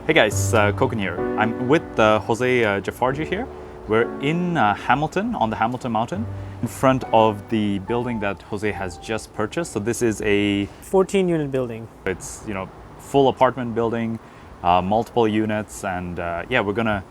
Hey guys, Koken here. I'm with Jose Jafferji here. We're in Hamilton, on the Hamilton Mountain, in front of the building that Jose has just purchased. So this is a 14-unit building. It's full apartment building, multiple units, and yeah, we're gonna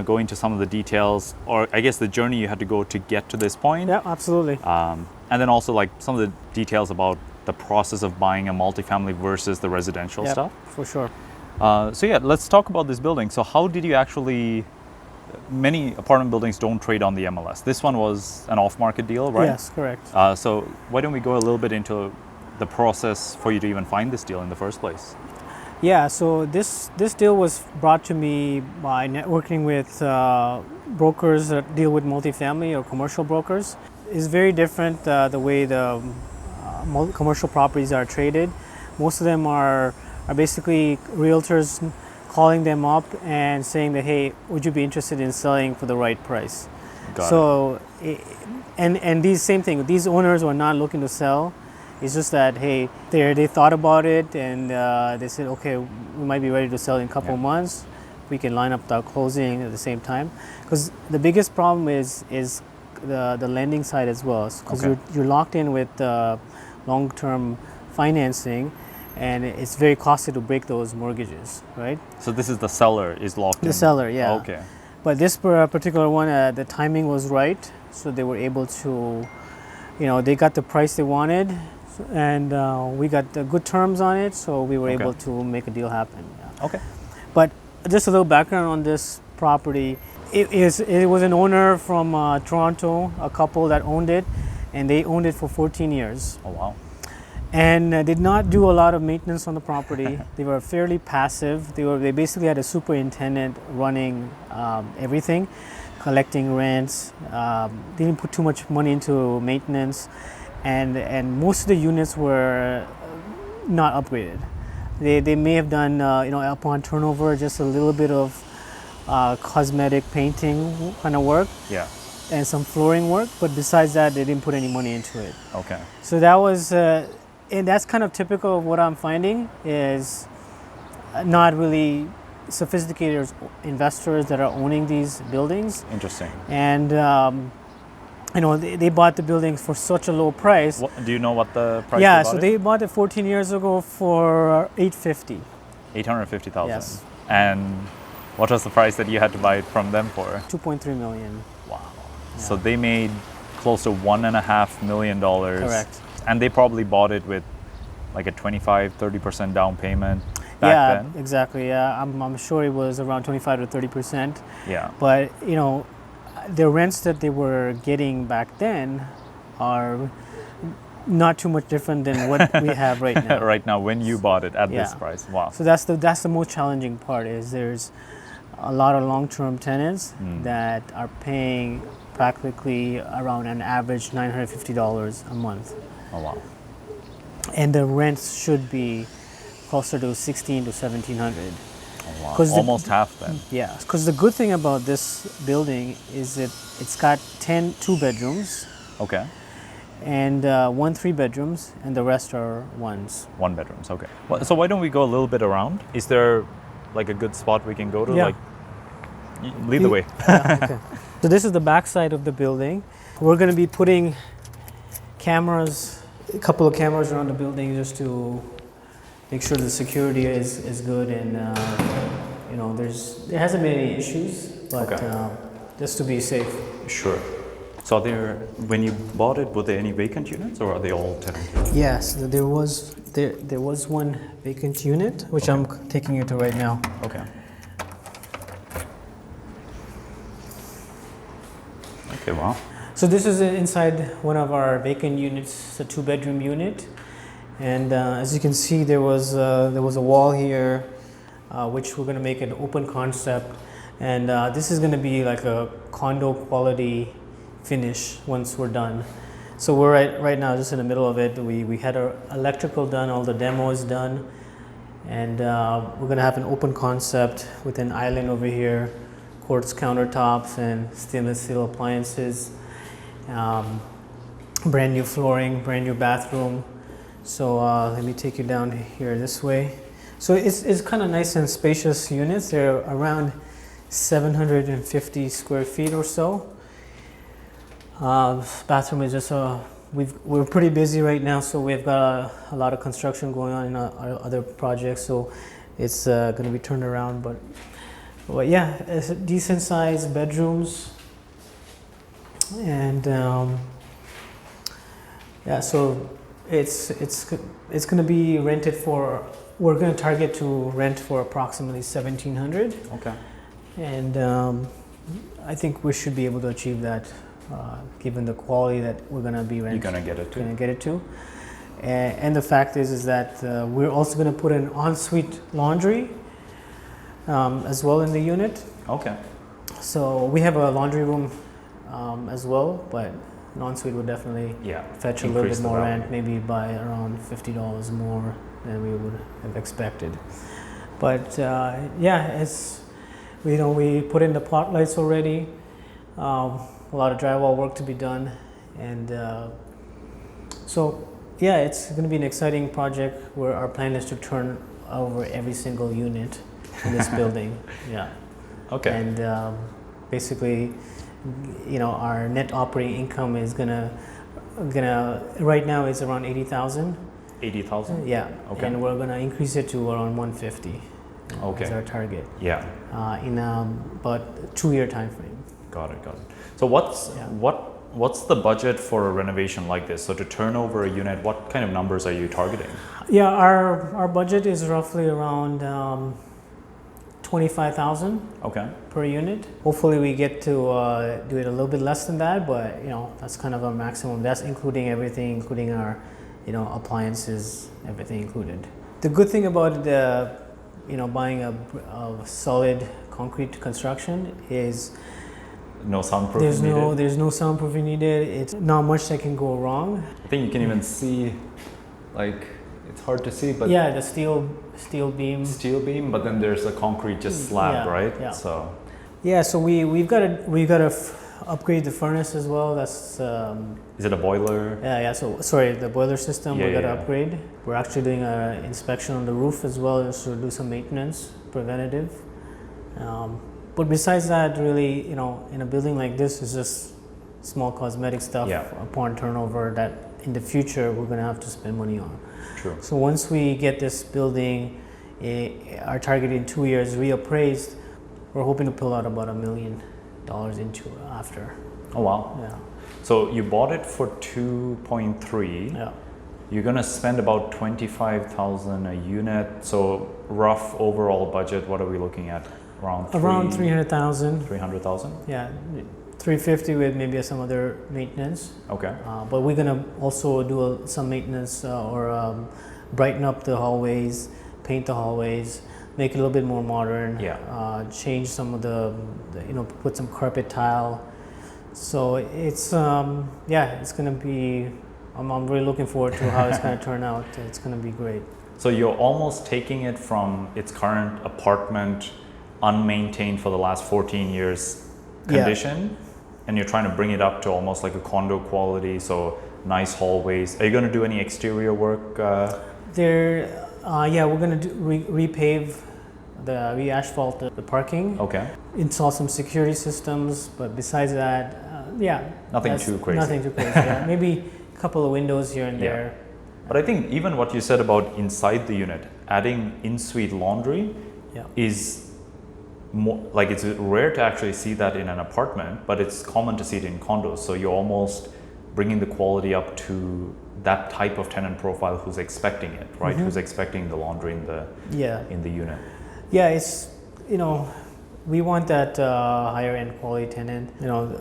go into some of the details, or I guess the journey you had to go to get to this point. Yeah, absolutely. And then also like some of the details about the process of buying a multifamily versus the residential Yep, stuff. for sure. So yeah, let's talk about this building. So how did you actually? Many apartment buildings don't trade on the MLS. This one was an off-market deal, right? Yes, correct. So why don't we go a little bit into the process for you to even find this deal in the first place? Yeah, so this deal was brought to me by networking with brokers that deal with multifamily or commercial brokers. It's very different the way the commercial properties are traded. Most of them are basically realtors calling them up and saying that, hey, would you be interested in selling for the right price? Got it. And these same thing, these owners were not looking to sell. It's just that, hey, they thought about it and they said, okay, we might be ready to sell in a couple of months. We can line up the closing at the same time. Because the biggest problem is the lending side as well. Because you're locked in with long-term financing, and it's very costly to break those mortgages, right? So this is the seller is locked in? The seller, yeah. Okay. But this particular one, the timing was right, so they were able to, they got the price they wanted, and we got the good terms on it, so we were able to make a deal happen. Yeah. Okay. But just a little background on this property. It was an owner from Toronto, a couple that owned it, and they owned it for 14 years. Oh, wow. And did not do a lot of maintenance on the property. They were fairly passive. They basically had a superintendent running everything, collecting rents. Didn't put too much money into maintenance, and most of the units were not upgraded. They may have done upon turnover just a little bit of cosmetic painting kind of work. Yeah. And some flooring work, but besides that, they didn't put any money into it. Okay. So that was. And that's kind of typical of what I'm finding is not really sophisticated investors that are owning these buildings. Interesting. And they bought the buildings for such a low price. Do you know what the price? Yeah, so they bought it 14 years ago for $850,000. $850,000. Yes. And what was the price that you had to buy it from them for? $2.3 million. Wow. Yeah. So they made close to $1.5 million. Correct. And they probably bought it with like a 25-30% down payment back then. Yeah, exactly. Yeah, I'm sure it was around 25 to 30%. Yeah. But the rents that they were getting back then are not too much different than what we have right now. Right now, when you bought it at this price. Wow. So that's the most challenging part. Is there's a lot of long-term tenants that are paying practically around an average $950 a month. Oh, wow. And the rents should be closer to $1,600 to $1,700. Oh, wow. Almost half then. Yeah, because the good thing about this building is that it's got 10 two-bedrooms. Okay. And 1 3-bedrooms, and the rest are ones. 1-bedrooms, okay. Well, so why don't we go a little bit around? Is there like a good spot we can go to? Yeah. Like, lead the way. Yeah, okay. So this is the back side of the building. We're going to be putting cameras, a couple of cameras around the building just to make sure the security is good, and there hasn't been any issues, but just to be safe. Sure. So when you bought it, were there any vacant units, or are they all tenanted? Yes, there was one vacant unit, which I'm taking you to right now. Okay. Okay, wow. So this is inside one of our vacant units, a 2-bedroom unit, and as you can see, there was a wall here, which we're going to make an open concept, and this is going to be like a condo quality finish once we're done. So we're right now just in the middle of it. We had our electrical done, all the demos done, and we're going to have an open concept with an island over here, quartz countertops and stainless steel appliances. Brand new flooring, brand new bathroom. So let me take you down here this way. So it's kind of nice and spacious units. They're around 750 square feet or so. Bathroom is just we're pretty busy right now, so we've got a lot of construction going on in our other projects. So it's going to be turned around, but yeah, it's decent sized bedrooms, and yeah, so it's going to be rented for. We're going to target to rent for approximately 1,700. Okay. And I think we should be able to achieve that, given the quality that we're going to be renting. You're going to get it to. And the fact is that we're also going to put an ensuite laundry as well in the unit. Okay. So we have a laundry room as well, but an ensuite would definitely fetch a little bit more rent, maybe by around $50 more than we would have expected. But yeah, it's. We put in the plot lights already. A lot of drywall work to be done, and so yeah, it's going to be an exciting project where our plan is to turn over every single unit in this building. Yeah. Okay. And basically, our net operating income is gonna right now is around 80,000. 80,000. Yeah. Okay. And we're gonna increase it to around 150. Okay. Is our target. Yeah. In about 2-year time frame. Got it. So what's the budget for a renovation like this? So to turn over a unit, what kind of numbers are you targeting? Yeah, our budget is roughly around 25,000. Okay. Per unit. Hopefully we get to do it a little bit less than that, but that's kind of our maximum. That's including everything, including our appliances, everything included. The good thing about buying a solid concrete construction is no soundproofing needed. There's no soundproofing needed. It's not much that can go wrong. I think you can even see, it's hard to see, but yeah, the steel beam. Steel beam, but then there's a concrete just slab, right? Yeah. So. Yeah, so we've got to upgrade the furnace as well. That's. Is it a boiler? Yeah. So sorry, the boiler system we got to upgrade. We're actually doing an inspection on the roof as well, to do some maintenance, preventative. But besides that, really, in a building like this, it's just small cosmetic stuff upon turnover that in the future we're going to have to spend money on. True. So once we get this building, our target in 2 years reappraised, we're hoping to pull out about $1 million into after. Oh wow. Yeah. So you bought it for 2.3. Yeah. You're gonna spend about 25,000 a unit. So rough overall budget, what are we looking at? Around 300,000. 300,000. Yeah. 350 with maybe some other maintenance. Okay. But we're gonna also do some maintenance or brighten up the hallways, paint the hallways, make it a little bit more modern. Yeah. Change some of the put some carpet tile. So it's it's gonna be. I'm really looking forward to how it's gonna turn out. It's gonna be great. So you're almost taking it from its current apartment, unmaintained for the last 14 years condition, and you're trying to bring it up to almost like a condo quality. So nice hallways. Are you gonna do any exterior work? We're gonna repave, re-asphalt the parking. Okay. Install some security systems, but besides that, nothing too crazy. Nothing too crazy. Yeah. Maybe a couple of windows here and there. But I think even what you said about inside the unit, adding in-suite laundry is more like, it's rare to actually see that in an apartment, but it's common to see it in condos. So you're almost bringing the quality up to that type of tenant profile who's expecting it, right? Mm-hmm. Who's expecting the laundry in the unit. Yeah, it's we want that higher end quality tenant.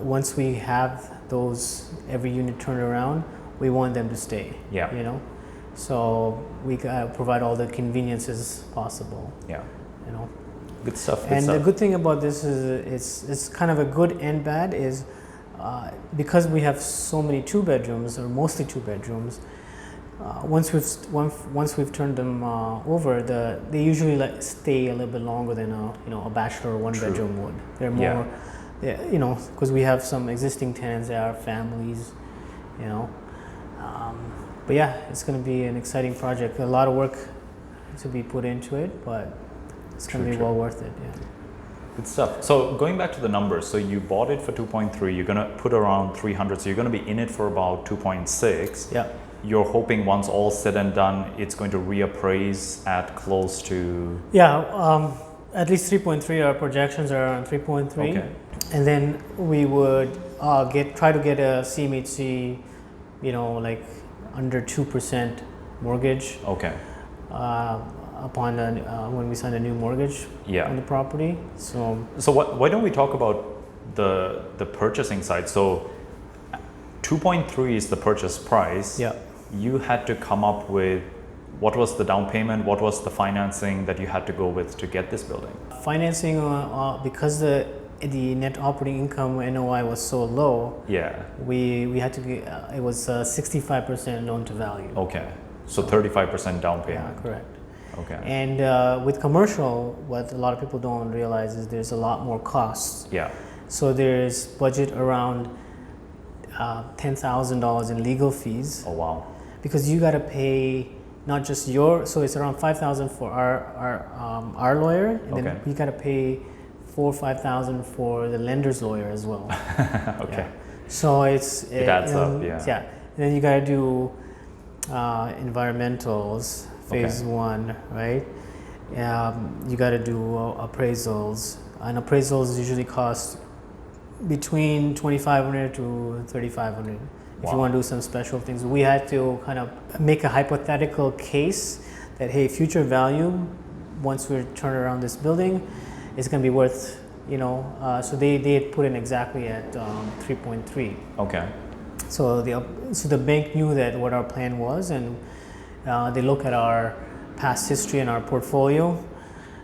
Once we have those every unit turned around, we want them to stay. Yeah. So we provide all the conveniences possible. Yeah. Good stuff. The good thing about this is it's kind of a good and bad is because we have so many 2-bedrooms or mostly 2-bedrooms. Once we've turned them over, they usually stay a little bit longer than a bachelor or 1-bedroom would. They're more, because we have some existing tenants that are families, But yeah, it's going to be an exciting project. A lot of work to be put into it, but it's going to be True. well worth it. Yeah. Good stuff. So going back to the numbers, so you bought it for 2.3, you're going to put around 300, so you're going to be in it for about 2.6. Yeah. You're hoping once all said and done, it's going to reappraise at close to... Yeah, at least 3.3. Our projections are around 3.3. Okay. And then we would try to get a CMHC, like under 2% mortgage. Okay. Upon when we sign a new mortgage on the property. So why don't we talk about the purchasing side? So 2.3 is the purchase price. Yeah. You had to come up with what was the down payment, what was the financing that you had to go with to get this building? Financing, because the net operating income NOI was so low. Yeah. We had to get it was 65% loan to value. Okay. So 35% down payment. Yeah, correct. Okay. And with commercial, what a lot of people don't realize is there's a lot more costs. Yeah. So there's budget around $10,000 in legal fees. Oh wow. Because you got to pay not just so it's around $5,000 for our lawyer, and then you got to pay $4,000 or $5,000 for the lender's lawyer as well. Okay. Yeah. So it adds up. Yeah. Yeah. And then you got to do environmentals. Phase 1, right? You got to do appraisals, and appraisals usually cost between $2,500 to $3,500 if you want to do some special things. We had to kind of make a hypothetical case that hey, future value once we turn around this building is going to be worth, so they had put in exactly at 3.3. Okay. So the bank knew that what our plan was, and they look at our past history and our portfolio.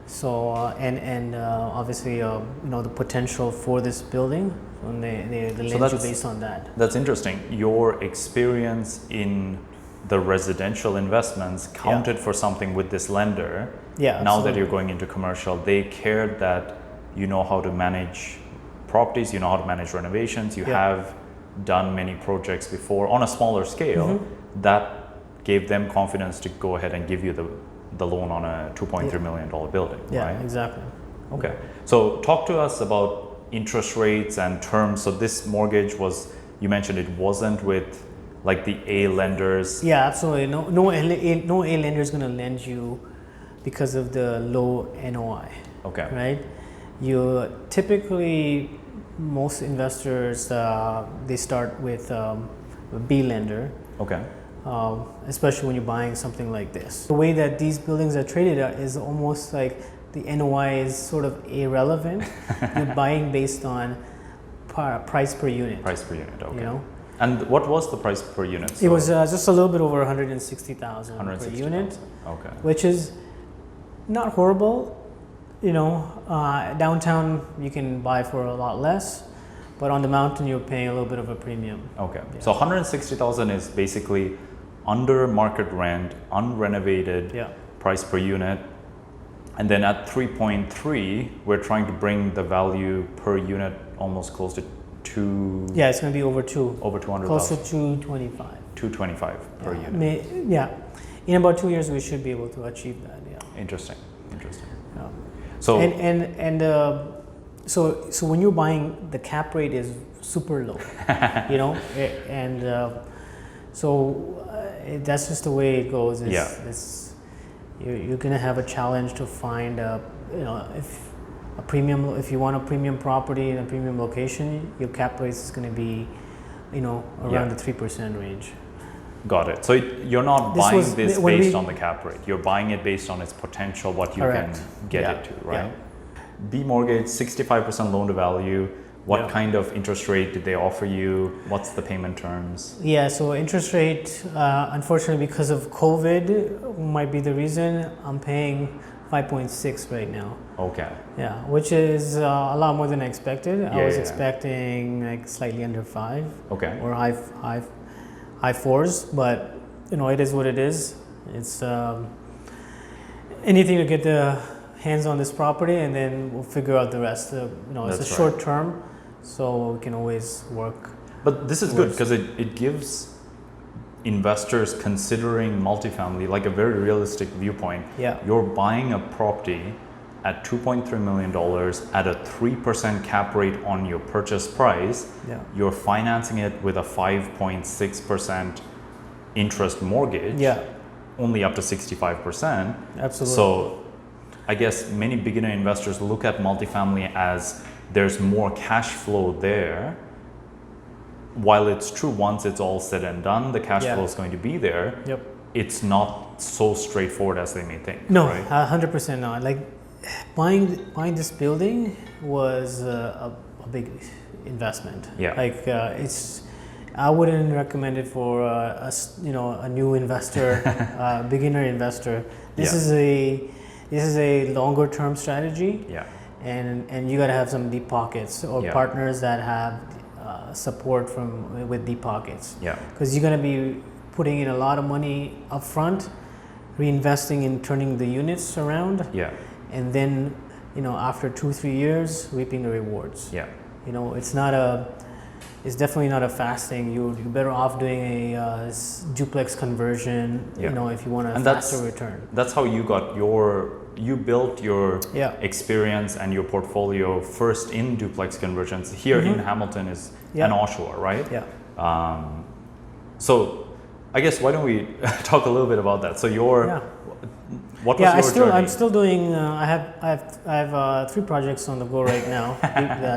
So and obviously the potential for this building, and they lend you based on that. That's interesting. Your experience in the residential investments counted for something with this lender. Yeah. Now that you're going into commercial, they cared that you know how to manage properties, you know how to manage renovations, you have done many projects before on a smaller scale. That gave them confidence to go ahead and give you the loan on a $2.3 million building, right? Yeah, exactly. Okay. So talk to us about interest rates and terms. So this mortgage was, you mentioned it wasn't with like the A lenders. Yeah, absolutely. No A lender is going to lend you because of the low NOI. Okay. Right? You typically, most investors, they start with a B lender. Okay. Especially when you're buying something like this. The way that these buildings are traded is almost like the NOI is sort of irrelevant. You're buying based on price per unit. Price per unit, okay. And what was the price per unit? So it was just a little bit over $160,000 per unit. Okay. Which is not horrible. Downtown you can buy for a lot less, but on the mountain you're paying a little bit of a premium. Okay. Yeah. So $160,000 is basically under market rent, unrenovated price per unit. And then at 3.3, we're trying to bring the value per unit almost close to two. Yeah, it's going to be over two. Over 200,000. Close to 225. 225 per unit. In about 2 years we should be able to achieve that. Yeah. Interesting. Yeah. So so when you're buying, the cap rate is super low, that's just the way it goes. You're gonna have a challenge to find if you want a premium property in a premium location, your cap rate is gonna be, around the 3% range. Got it. So you're not buying this based on the cap rate. You're buying it based on its potential, what you can get it to, right? Yeah. B mortgage, 65% loan to value. What kind of interest rate did they offer you? What's the payment terms? Yeah, so interest rate, unfortunately, because of COVID, might be the reason I'm paying 5.6 right now. Okay. Yeah, which is a lot more than I expected. I was expecting like slightly under 5. Okay. Or high fours, but it is what it is. It's anything to get the hands on this property, and then we'll figure out the rest. It's a short term, so we can always work. But this is good because it gives investors considering multifamily, like a very realistic viewpoint, you're buying a property at $2.3 million at a 3% cap rate on your purchase price. You're financing it with a 5.6% interest mortgage, only up to 65%. Absolutely. So I guess many beginner investors look at multifamily as there's more cash flow there. While it's true, once it's all said and done, the cash flow is going to be there. It's not so straightforward as they may think. No, right? 100% not. Like buying this building was a big investment. Like I wouldn't recommend it for a new investor, beginner investor. This is a longer term strategy. And you got to have some deep pockets or partners that have support with deep pockets. Because you're going to be putting in a lot of money up front, reinvesting in turning the units around. And then, after 2-3 years, reaping the rewards. It's definitely not a fast thing. You're better off doing a duplex conversion, if you want a faster return. That's how you built your experience and your portfolio first in duplex conversions here in Hamilton and Oshawa, right? So I guess why don't we talk a little bit about that? So what was your journey? I'm still doing. I have 3 projects on the go right now.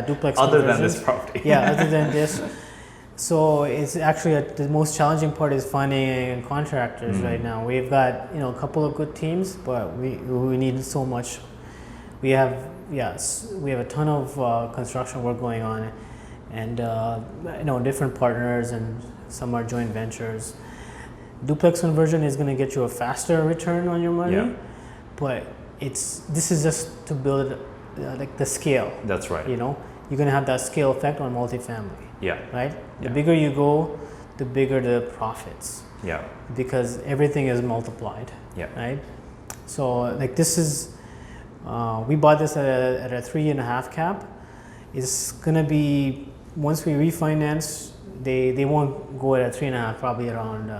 Duplex other conversions. than this property. Other than this. So it's actually the most challenging part is finding contractors right now. We've got a couple of good teams, but we need so much. We have a ton of construction work going on, and different partners, and some are joint ventures. Duplex conversion is going to get you a faster return on your money, but this is just to build like the scale. That's right. You're going to have that scale effect on multifamily. Right? The bigger you go, the bigger the profits. Because everything is multiplied. Right? So like this is, we bought this at a 3.5 cap. It's going to be, once we refinance, they won't go at a 3.5, probably around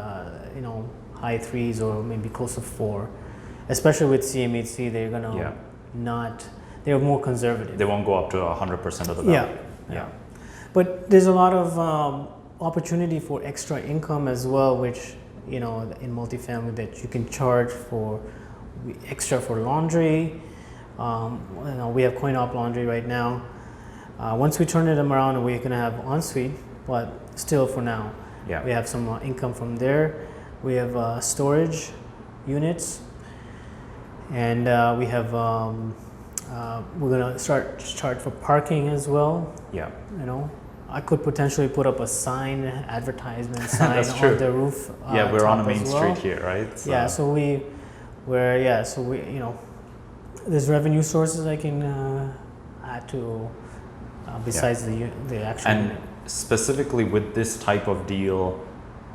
high 3s or maybe close to 4. Especially with CMHC, they're gonna they're more conservative. They won't go up to 100% of the value. But there's a lot of opportunity for extra income as well, which in multifamily that you can charge for extra for laundry. We have coin-op laundry right now. Once we turn them around, we're gonna have ensuite, but still for now, we have some income from there. We have storage units, and we have we're gonna start to charge for parking as well. I could potentially put up a sign, advertisement sign on the roof. We're on a main street here, right? So there's revenue sources I can add to besides the actual. And specifically with this type of deal,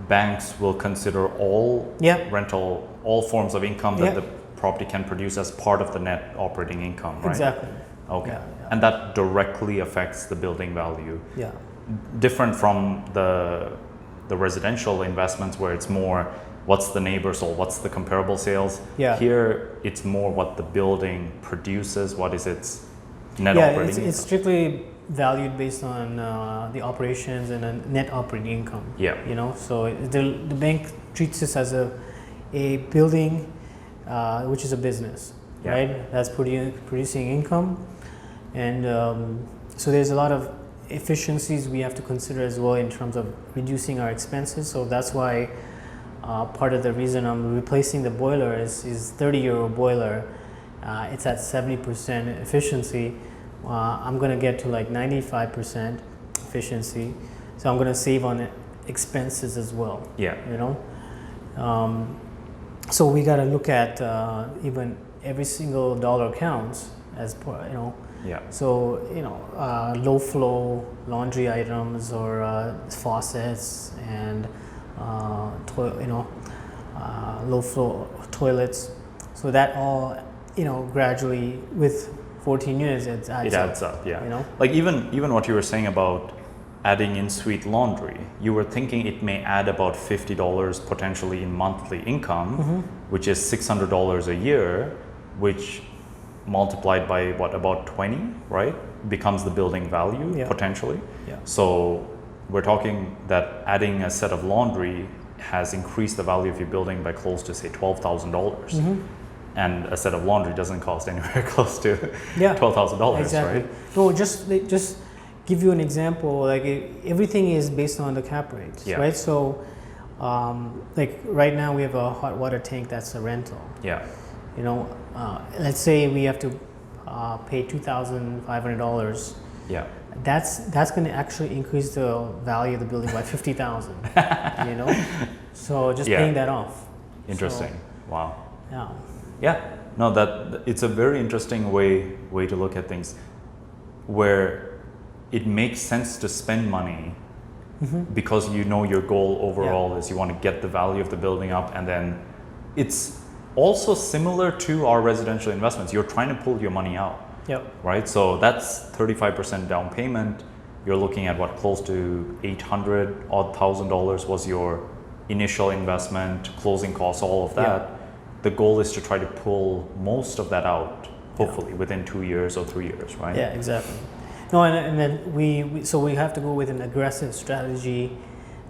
banks will consider all rental, all forms of income that the property can produce as part of the net operating income, right? Exactly. Okay. And that directly affects the building value. Yeah. Different from the residential investments where it's more what's the neighbor sold, what's the comparable sales. Here it's more what the building produces, what is its net operating income. It's strictly valued based on the operations and a net operating income. So the bank treats this as a building which is a business, right? That's producing income, and so there's a lot of efficiencies we have to consider as well in terms of reducing our expenses. So that's why part of the reason I'm replacing the boiler is 30-year-old boiler. It's at 70% efficiency. I'm going to get to like 95% efficiency, so I'm going to save on expenses as well. So we got to look at even every single dollar counts as So low flow laundry items or faucets and low flow toilets. So that all gradually with 14 units it adds up. Like even what you were saying about adding in-suite laundry, you were thinking it may add about $50 potentially in monthly income, which is $600 a year, which multiplied by what, about 20, right? Becomes the building value potentially. So we're talking that adding a set of laundry has increased the value of your building by close to say $12,000. And a set of laundry doesn't cost anywhere close to $12,000, exactly. right? No, just give you an example. Like everything is based on the cap rates, right? So, like right now we have a hot water tank that's a rental. You know, let's say we have to pay $2,500. That's going to actually increase the value of the building by $50,000. You know, so just paying that off. Interesting. So, wow. No, that it's a very interesting way to look at things, where it makes sense to spend money because you know your goal overall is you want to get the value of the building up, and then it's also similar to our residential investments. You're trying to pull your money out. Right. So that's 35% down payment. You're looking at what, close to $800,000 was your initial investment, closing costs, all of that. The goal is to try to pull most of that out, hopefully within 2 years or 3 years, right? Yeah, exactly. No, and then we have to go with an aggressive strategy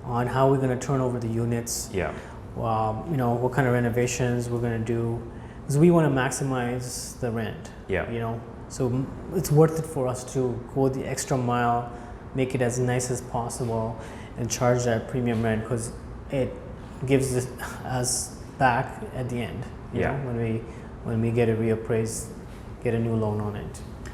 on how we're going to turn over the units. You know, what kind of renovations we're going to do, because we want to maximize the rent. You know, so it's worth it for us to go the extra mile, make it as nice as possible, and charge that premium rent, because it gives us back at the end. You know, when we get it reappraised, get a new loan on it.